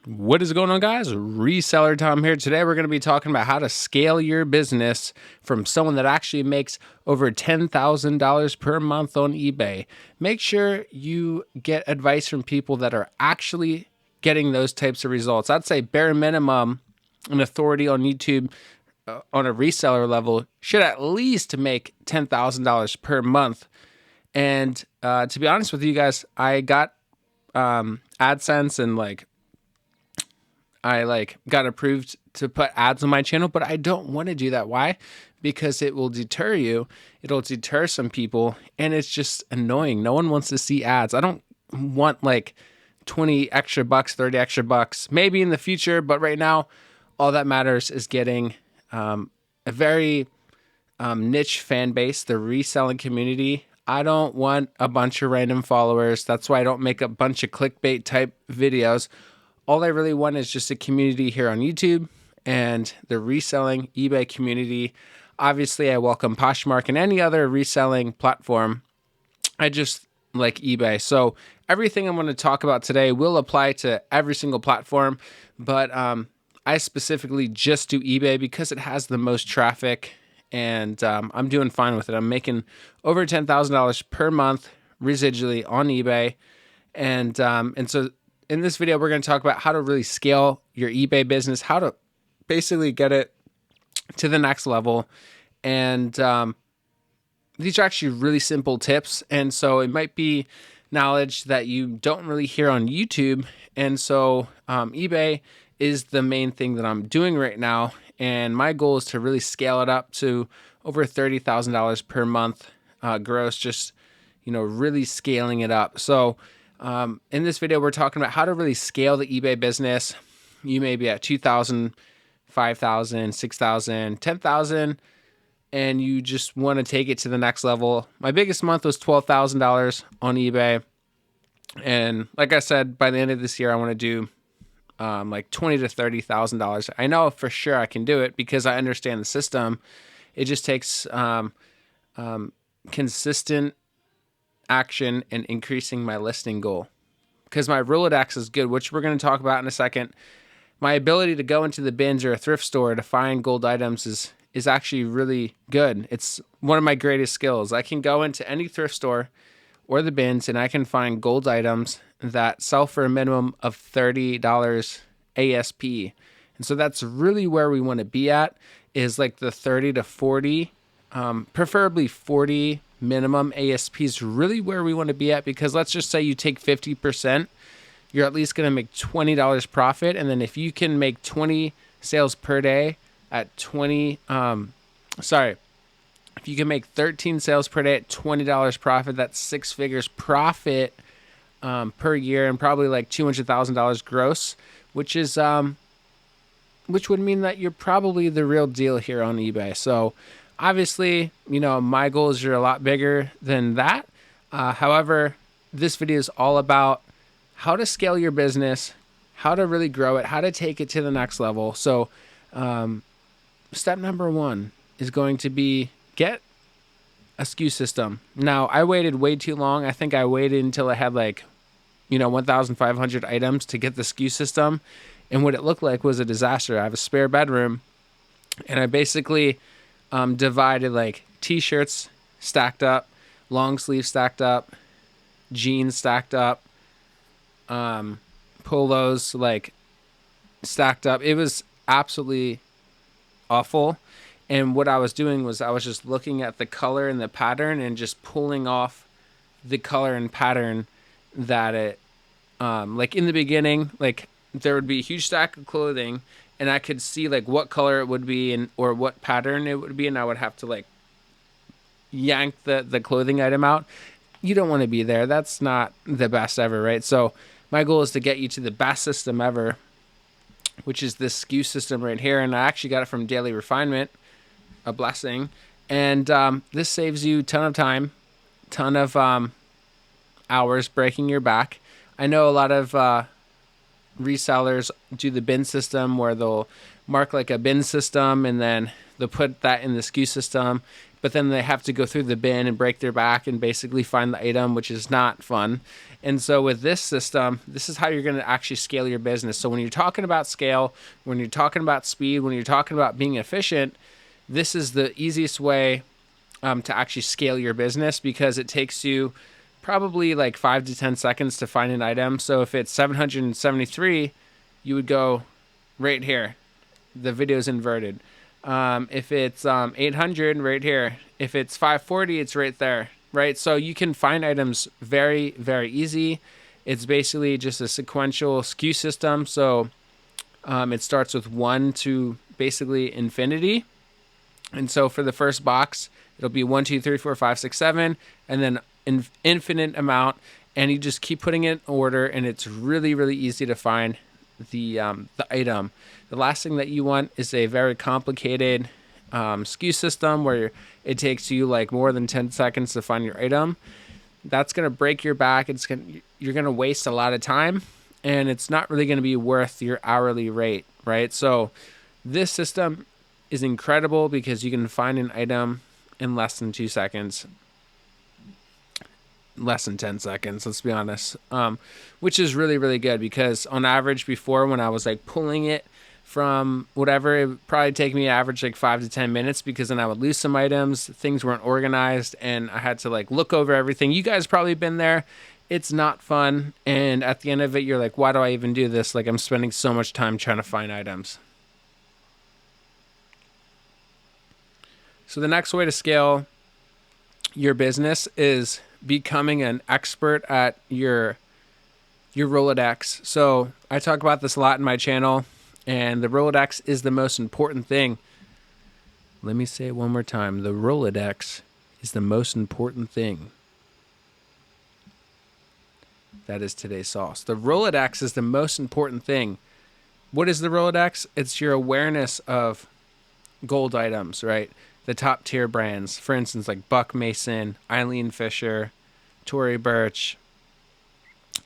What is going on, guys? Resellertom here. Today we're going to be talking about how to scale your business from someone that actually makes over $10,000 per month on eBay. Make sure you get advice from people that are actually getting those types of results. I'd say bare minimum, an authority on YouTube on a reseller level should at least make $10,000 per month. And to be honest with you guys, I got AdSense and I got approved to put ads on my channel, but I don't want to do that. Why? Because it will deter you. It'll deter some people, and it's just annoying. No one wants to see ads. I don't want 20 extra bucks, 30 extra bucks, maybe in the future, but right now, all that matters is getting a very niche fan base, the reselling community. I don't want a bunch of random followers. That's why I don't make a bunch of clickbait type videos. All I really want is just a community here on YouTube and the reselling eBay community. Obviously, I welcome Poshmark and any other reselling platform. I just like eBay. So everything I'm going to talk about today will apply to every single platform, but I specifically just do eBay because it has the most traffic, and I'm doing fine with it. I'm making over $10,000 per month residually on eBay, and so in this video, we're going to talk about how to really scale your eBay business, how to basically get it to the next level. And these are actually really simple tips. And so it might be knowledge that you don't really hear on YouTube. And so eBay is the main thing that I'm doing right now. And my goal is to really scale it up to over $30,000 per month gross, just, really scaling it up. So in this video, we're talking about how to really scale the eBay business. You may be at 2,000, 5,000, 6,000, 10,000, and you just want to take it to the next level. My biggest month was $12,000 on eBay. And like I said, by the end of this year, I want to do $20,000 to $30,000. I know for sure I can do it because I understand the system. It just takes consistent action and increasing my listing goal, because my Rolodex is good, which we're going to talk about in a second. My ability to go into the bins or a thrift store to find gold items is actually really good. It's one of my greatest skills. I can go into any thrift store or the bins and I can find gold items that sell for a minimum of $30 ASP. And so that's really where we want to be at, is like the 30 to 40, preferably 40 minimum ASP is really where we want to be at, because let's just say you take 50%, you're at least going to make $20 profit. And then if you can make 20 sales per day at if you can make 13 sales per day at $20 profit, that's 6 figures profit per year, and probably like $200,000 gross, which would mean that you're probably the real deal here on eBay. So obviously, my goals are a lot bigger than that. However, this video is all about how to scale your business, how to really grow it, how to take it to the next level. So step number 1 is going to be get a SKU system. Now, I waited way too long. I think I waited until I had 1,500 items to get the SKU system. And what it looked like was a disaster. I have a spare bedroom, and I basically divided t-shirts stacked up, long sleeves stacked up, jeans stacked up, polos stacked up. It was absolutely awful. And what I was doing was I was just looking at the color and the pattern and just pulling off the color and pattern that it, in the beginning, there would be a huge stack of clothing, and I could see what color it would be or what pattern it would be, and I would have to yank the clothing item out. You don't want to be there. That's not the best ever, right? So my goal is to get you to the best system ever, which is this SKU system right here. And I actually got it from Daily Refinement, a blessing. And this saves you a ton of time, ton of hours breaking your back. I know a lot of resellers do the bin system where they'll mark a bin system and then they'll put that in the SKU system. but then they have to go through the bin and break their back and basically find the item, which is not fun. And so with this system, this is how you're going to actually scale your business. So when you're talking about scale, when you're talking about speed, when you're talking about being efficient, this is the easiest way to actually scale your business, because it takes you probably like 5 to 10 seconds to find an item. So if it's 773, you would go right here. The video's inverted. If it's 800, right here. If it's 540, it's right there, right? So you can find items very, very easy. It's basically just a sequential SKU system. So it starts with 1 to basically infinity. And so for the first box, it'll be 1, 2, 3, 4, 5, 6, 7, and then an infinite amount. And you just keep putting it in order, and it's really, really easy to find the item. The last thing that you want is a very complicated SKU system where it takes you like more than 10 seconds to find your item. That's going to break your back. You're going to waste a lot of time, and it's not really going to be worth your hourly rate, right? So this system is incredible because you can find an item in less than 2 seconds. Less than 10 seconds, let's be honest, which is really, really good, because on average before, when I was like pulling it from whatever, it would probably take me average like 5 to 10 minutes, because then I would lose some items, things weren't organized, and I had to like look over everything. You guys probably been there. It's not fun, and at the end of it, you're like, why do I even do this? Like, I'm spending so much time trying to find items. So the next way to scale your business is becoming an expert at your Rolodex. So I talk about this a lot in my channel, and the Rolodex is the most important thing. Let me say it one more time. The Rolodex is the most important thing. That is today's sauce. The Rolodex is the most important thing. What is the Rolodex? It's your awareness of gold items, right? The top tier brands, for instance, like Buck Mason, Eileen Fisher, Tory Burch,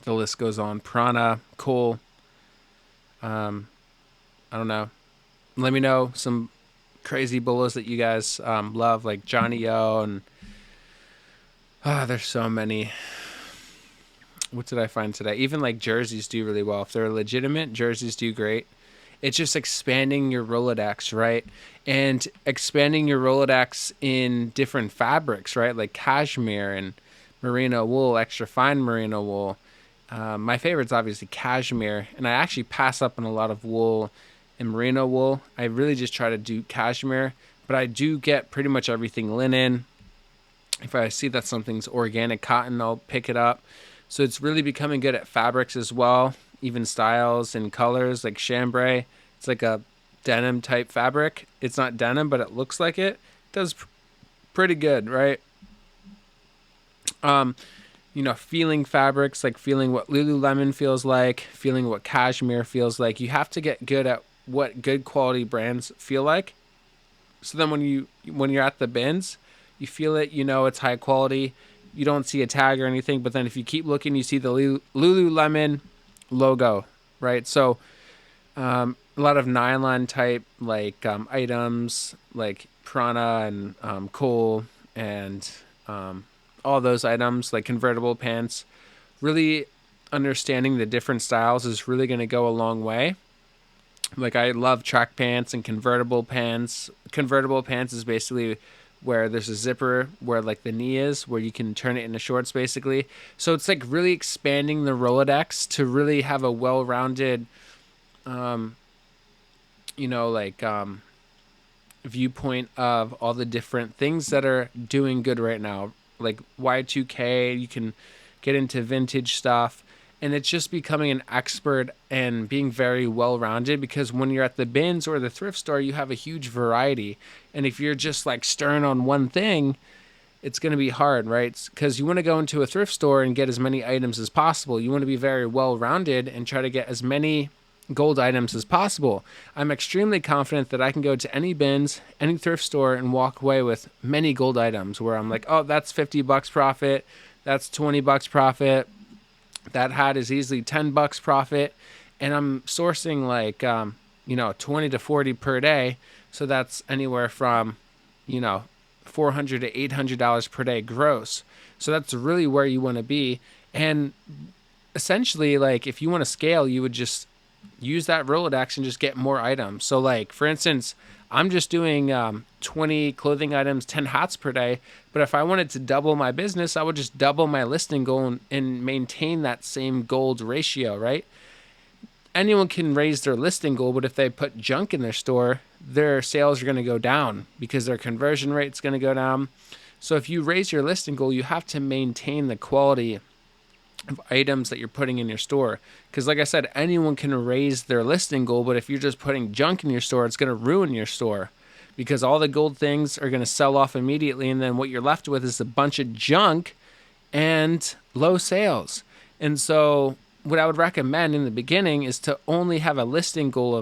the list goes on, Prana, Cole. I don't know. Let me know some crazy bulls that you guys love, like Johnny O, and there's so many. What did I find today? Even like jerseys do really well. If they're legitimate, jerseys do great. It's just expanding your Rolodex, right? And expanding your Rolodex in different fabrics, right? Like cashmere and merino wool, extra fine merino wool. My favorite's obviously cashmere, and I actually pass up on a lot of wool and merino wool. I really just try to do cashmere, but I do get pretty much everything linen. If I see that something's organic cotton, I'll pick it up. So it's really becoming good at fabrics as well, even styles and colors, like chambray. It's like a denim type fabric. It's not denim, but it looks like it. It does pretty good, right? Feeling fabrics, like feeling what Lululemon feels like, feeling what cashmere feels like. You have to get good at what good quality brands feel like. So then when you're at the bins, you feel it, it's high quality. You don't see a tag or anything, but then if you keep looking, you see the Lululemon logo, right? So a lot of nylon type like items like Prana and Cole and all those items, like convertible pants. Really understanding the different styles is really going to go a long way. Like, I love track pants and convertible pants. Convertible pants is basically where there's a zipper where like the knee is, where you can turn it into shorts basically. So it's like really expanding the Rolodex to really have a well-rounded, viewpoint of all the different things that are doing good right now. Like Y2K, you can get into vintage stuff. And it's just becoming an expert and being very well-rounded, because when you're at the bins or the thrift store, you have a huge variety. And if you're just like stern on one thing, it's going to be hard, right? Because you want to go into a thrift store and get as many items as possible. You want to be very well-rounded and try to get as many gold items as possible. I'm extremely confident that I can go to any bins, any thrift store, and walk away with many gold items where I'm like, oh, that's $50 profit. That's $20 profit. That hat is easily $10 profit, and I'm sourcing like 20 to 40 per day. So that's anywhere from $400 to $800 per day gross. So that's really where you want to be. And essentially, like, if you want to scale, you would just use that Rolodex and just get more items. So like, for instance, I'm just doing 20 clothing items, 10 hats per day. But if I wanted to double my business, I would just double my listing goal and maintain that same gold ratio, right? Anyone can raise their listing goal, but if they put junk in their store, their sales are going to go down because their conversion rate is going to go down. So if you raise your listing goal, you have to maintain the quality of items that you're putting in your store. Because like I said, anyone can raise their listing goal, but if you're just putting junk in your store, it's going to ruin your store because all the gold things are going to sell off immediately. And then what you're left with is a bunch of junk and low sales. And so what I would recommend in the beginning is to only have a listing goal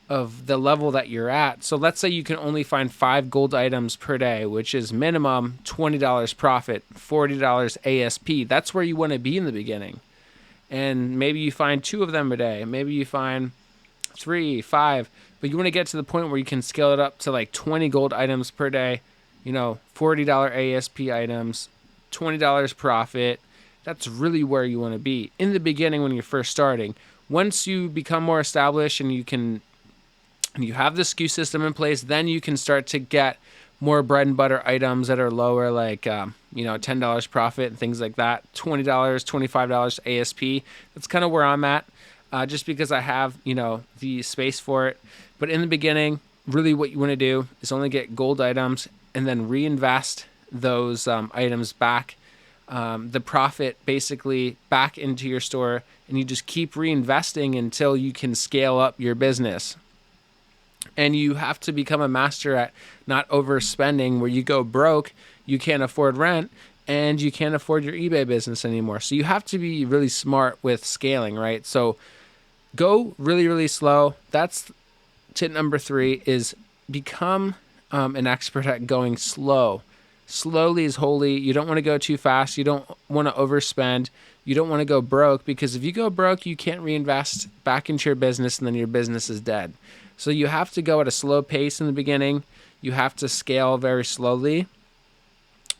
of the level that you're at. So let's say you can only find 5 gold items per day, which is minimum $20 profit, $40 ASP. That's where you want to be in the beginning. And maybe you find 2 of them a day. Maybe you find 3, 5, but you want to get to the point where you can scale it up to like 20 gold items per day, $40 ASP items, $20 profit. That's really where you want to be in the beginning when you're first starting. Once you become more established and you have the SKU system in place, then you can start to get more bread and butter items that are lower, like $10 profit and things like that, $20, $25 ASP. That's kind of where I'm at, just because I have the space for it. But in the beginning, really what you want to do is only get gold items and then reinvest those items back, the profit basically back into your store, and you just keep reinvesting until you can scale up your business. And you have to become a master at not overspending where you go broke, you can't afford rent, and you can't afford your eBay business anymore. So you have to be really smart with scaling, right? So go really, really slow. That's tip number 3, is become an expert at going slow. Slowly is holy. You don't want to go too fast. You don't want to overspend. You don't want to go broke, because if you go broke, you can't reinvest back into your business, and then your business is dead. So you have to go at a slow pace in the beginning. You have to scale very slowly.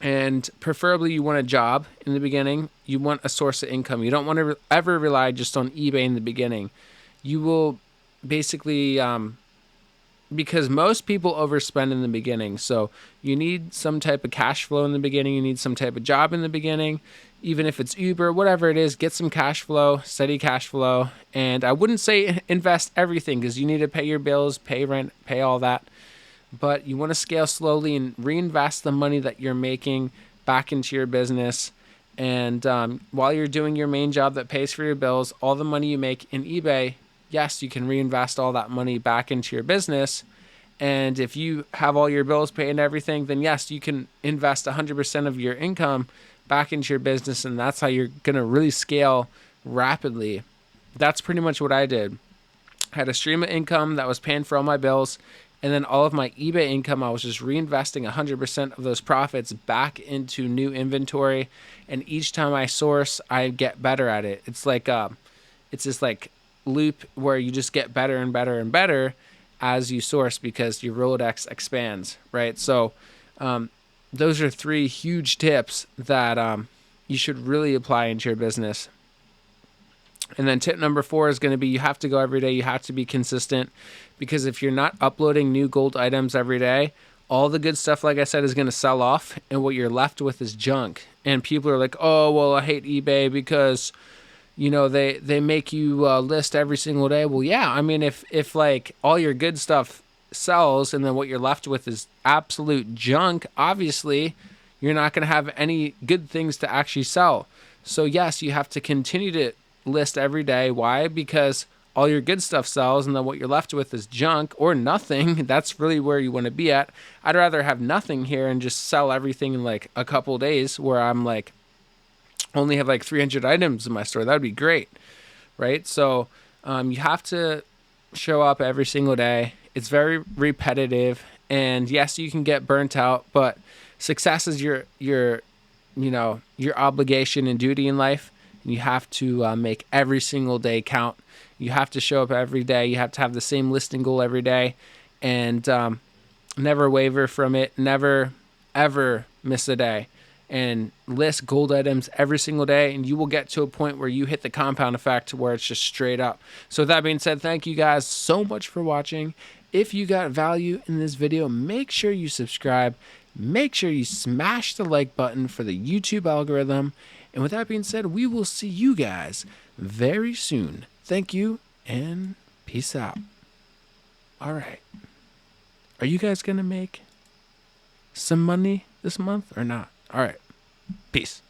And preferably you want a job in the beginning. You want a source of income. You don't want to ever rely just on eBay in the beginning. You will basically, because most people overspend in the beginning. So you need some type of cash flow in the beginning. You need some type of job in the beginning. Even if it's Uber, whatever it is, get some cash flow, steady cash flow. And I wouldn't say invest everything, because you need to pay your bills, pay rent, pay all that. But you want to scale slowly and reinvest the money that you're making back into your business. And while you're doing your main job that pays for your bills, all the money you make in eBay, yes, you can reinvest all that money back into your business. And if you have all your bills paid and everything, then yes, you can invest 100% of your income back into your business. And that's how you're going to really scale rapidly. That's pretty much what I did. I had a stream of income that was paying for all my bills. And then all of my eBay income, I was just reinvesting 100% of those profits back into new inventory. And each time I source, I get better at it. It's like, it's this like loop where you just get better and better and better as you source, because your Rolodex expands, right? So those are 3 huge tips that you should really apply into your business. And then tip number 4 is going to be, you have to go every day. You have to be consistent, because if you're not uploading new gold items every day, all the good stuff, like I said, is going to sell off, and what you're left with is junk. And people are like, oh, well, I hate eBay because they make you list every single day. Well, yeah, I mean, if like all your good stuff sells and then what you're left with is absolute junk, obviously you're not going to have any good things to actually sell. So yes, you have to continue to list every day. Why? Because all your good stuff sells, and then what you're left with is junk or nothing. That's really where you want to be at. I'd rather have nothing here and just sell everything in like a couple days, where I'm like only have like 300 items in my store. That would be great, right? So you have to show up every single day. It's very repetitive, and yes, you can get burnt out, but success is your obligation and duty in life. And you have to make every single day count. You have to show up every day. You have to have the same listing goal every day, and never waver from it. Never ever miss a day and list gold items every single day, and you will get to a point where you hit the compound effect where it's just straight up. So with that being said, thank you guys so much for watching. If you got value in this video, make sure you subscribe. Make sure you smash the like button for the YouTube algorithm. And with that being said, we will see you guys very soon. Thank you and peace out. All right. Are you guys going to make some money this month or not? All right. Peace.